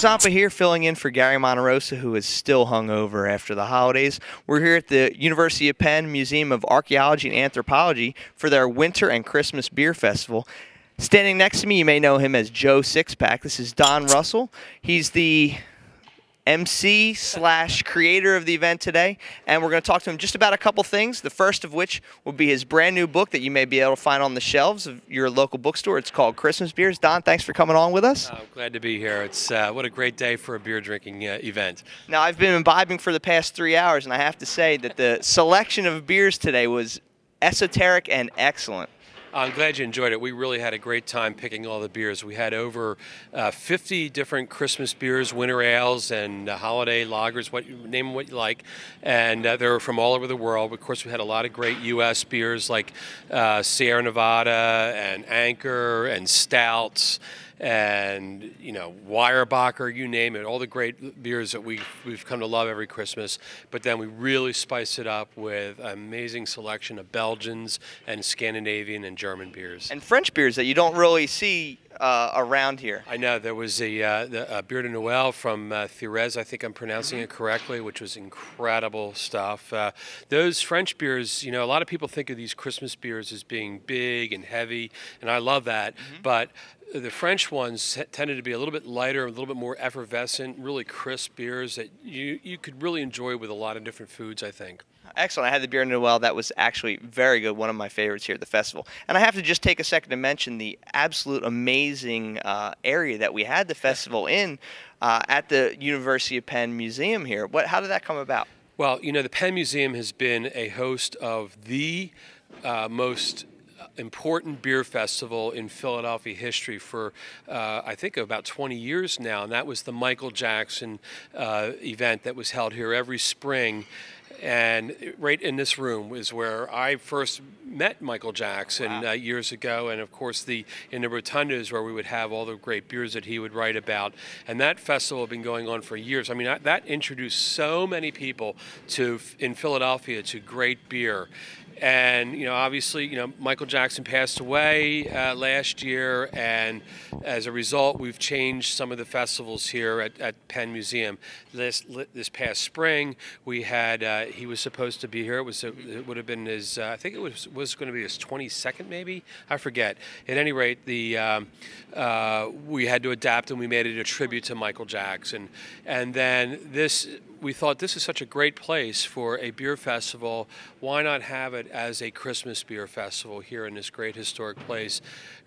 Zampa here, filling in for Gary Monterosa, who is still hungover after the holidays. We're here at the University of Penn Museum of Archaeology and Anthropology for their Winter and Christmas Beer Festival. Standing next to me, you may know him as Joe SixPack. This is Don Russell. He's the MC/creator of the event today, and we're going to talk to him just about a couple things, the first of which will be his brand new book that you may be able to find on the shelves of your local bookstore. It's called Christmas Beers. Don, thanks for coming on with us. I'm glad to be here. It's what a great day for a beer drinking event. Now, I've been imbibing for the past 3 hours, and I have to say that the selection of beers today was esoteric and excellent. I'm glad you enjoyed it. We really had a great time picking all the beers. We had over 50 different Christmas beers, winter ales, and holiday lagers, name them what you like. And they're from all over the world. Of course, we had a lot of great U.S. beers like Sierra Nevada and Anchor and Stouts and, Weyerbacher, you name it, all the great beers that we've come to love every Christmas. But then we really spiced it up with an amazing selection of Belgians and Scandinavian and German beers. And French beers that you don't really see around here. I know. There was a Beer de Noël from Thérèse, I think I'm pronouncing it correctly, which was incredible stuff. Those French beers, a lot of people think of these Christmas beers as being big and heavy, and I love that. But the French ones tended to be a little bit lighter, a little bit more effervescent, really crisp beers that you could really enjoy with a lot of different foods, I think. Excellent. I had the Beer de Noël. That was actually very good, one of my favorites here at the festival. And I have to just take a second to mention the absolute amazing area that we had the festival in at the University of Penn Museum here. How did that come about? Well, the Penn Museum has been a host of the most important beer festival in Philadelphia history for I think about 20 years now, and that was the Michael Jackson event that was held here every spring. And right in this room is where I first met Michael Jackson years ago, and of course in the rotunda is where we would have all the great beers that he would write about. And that festival had been going on for years. I mean, that introduced so many people in Philadelphia to great beer. And, obviously, Michael Jackson passed away last year, and as a result, we've changed some of the festivals here at Penn Museum. This past spring, we had, he was supposed to be here. It would have been his, I think it was going to be his 22nd, maybe? I forget. At any rate, we had to adapt, and we made it a tribute to Michael Jackson. And then we thought this is such a great place for a beer festival. Why not have it as a Christmas beer festival here in this great historic place?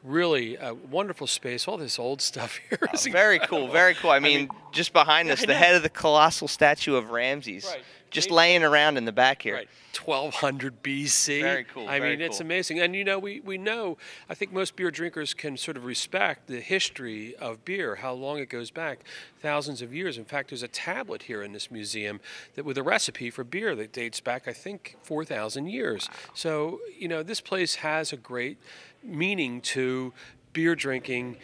Really a wonderful space. All this old stuff here is very cool, very cool. I mean, just behind us, the head of the colossal statue of Ramses, just laying around in the back here. Right. 1200 BC. Very cool. I mean, it's amazing. And we know, I think most beer drinkers can sort of respect the history of beer, how long it goes back, thousands of years. In fact, there's a tablet here in this museum with a recipe for beer that dates back, I think, 4,000 years. Wow. So, this place has a great meaning to beer drinking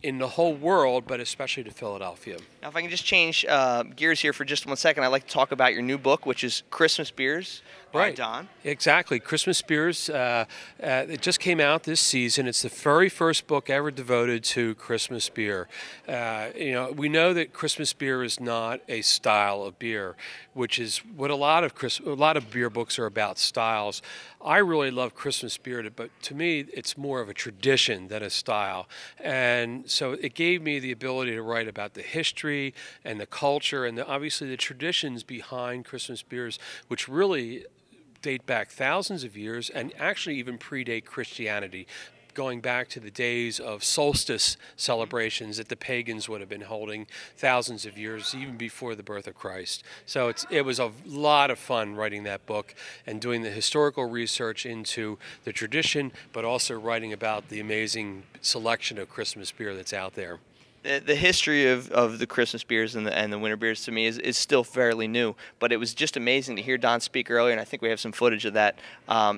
in the whole world, but especially to Philadelphia. Now, if I can just change gears here for just 1 second, I'd like to talk about your new book, which is Christmas Beers by Don. Exactly. Christmas Beers. It just came out this season. It's the very first book ever devoted to Christmas beer. We know that Christmas beer is not a style of beer, which is what a lot of beer books are about, styles. I really love Christmas beer, but to me, it's more of a tradition than a style. And so it gave me the ability to write about the history and the culture and obviously the traditions behind Christmas beers, which really date back thousands of years and actually even predate Christianity, going back to the days of solstice celebrations that the pagans would have been holding thousands of years, even before the birth of Christ. So it was a lot of fun writing that book and doing the historical research into the tradition, but also writing about the amazing selection of Christmas beer that's out there. The history of the Christmas beers and the winter beers to me is still fairly new, but it was just amazing to hear Don speak earlier, and I think we have some footage of that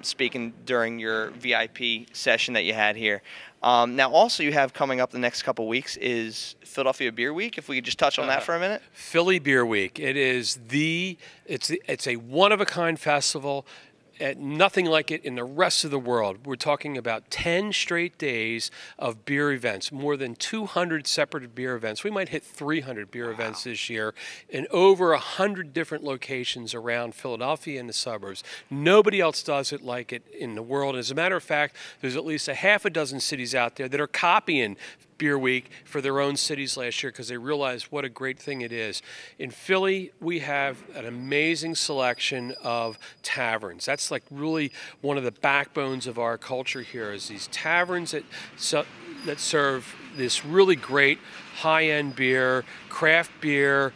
speaking during your VIP session that you had here. Now, also you have coming up the next couple weeks is Philadelphia Beer Week. If we could just touch on that for a minute. Philly Beer Week. It's a one-of-a-kind festival. nothing like it in the rest of the world. We're talking about 10 straight days of beer events, more than 200 separate beer events. We might hit 300 beer events this year in over 100 different locations around Philadelphia and the suburbs. Nobody else does it like it in the world. As a matter of fact, there's at least a half a dozen cities out there that are copying Beer Week for their own cities last year because they realized what a great thing it is. In Philly, we have an amazing selection of taverns. That's like really one of the backbones of our culture here is these taverns that serve this really great high-end beer, craft beer,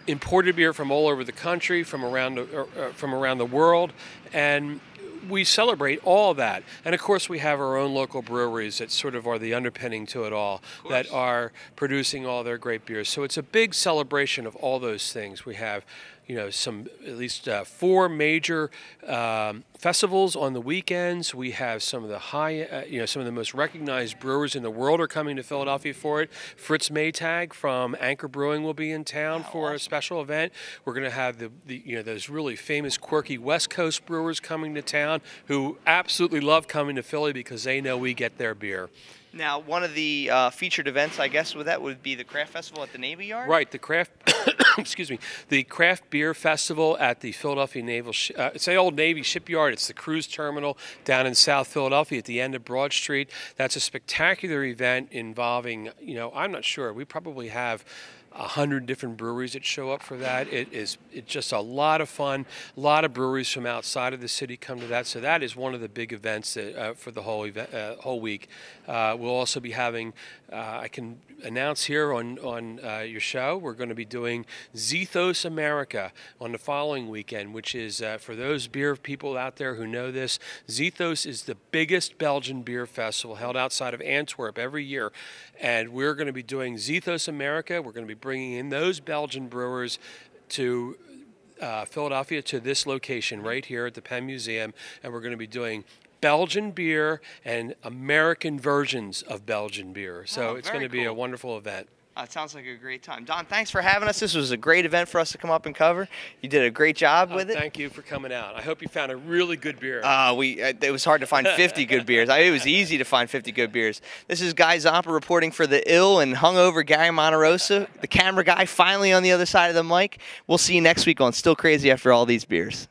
imported beer from all over the country, from around the world, and we celebrate all that. And of course we have our own local breweries that sort of are the underpinning to it all, that are producing all their great beers. So it's a big celebration of all those things. We have, you know, at least 4 major festivals on the weekends. We have some of the some of the most recognized brewers in the world are coming to Philadelphia for it. Fritz Maytag from Anchor Brewing will be in town for a special event. We're going to have those really famous, quirky West Coast brewers coming to town who absolutely love coming to Philly because they know we get their beer. Now, one of the featured events, I guess, would be the Craft Festival at the Navy Yard? Right, the craft, excuse me, the Craft Beer Festival at the Philadelphia Naval, it's the old Navy shipyard. It's the cruise terminal down in South Philadelphia at the end of Broad Street. That's a spectacular event involving, I'm not sure, we probably have 100 different breweries that show up for that. It's just a lot of fun. A lot of breweries from outside of the city come to that. So that is one of the big events that, for the whole week. We'll also be having, I can announce here on your show, we're going to be doing Zethos America on the following weekend, which is, for those beer people out there who know this, Zethos is the biggest Belgian beer festival held outside of Antwerp every year. And we're going to be doing Zethos America. We're going to be bringing in those Belgian brewers to Philadelphia, to this location right here at the Penn Museum, and we're going to be doing Belgian beer and American versions of Belgian beer. So it's going to be a wonderful event. It sounds like a great time. Don, thanks for having us. This was a great event for us to come up and cover. You did a great job with it. Thank you for coming out. I hope you found a really good beer. It was hard to find 50 good beers. It was easy to find 50 good beers. This is Guy Zomper reporting for the ill and hungover Gary Monterosa, the camera guy finally on the other side of the mic. We'll see you next week on Still Crazy After All These Beers.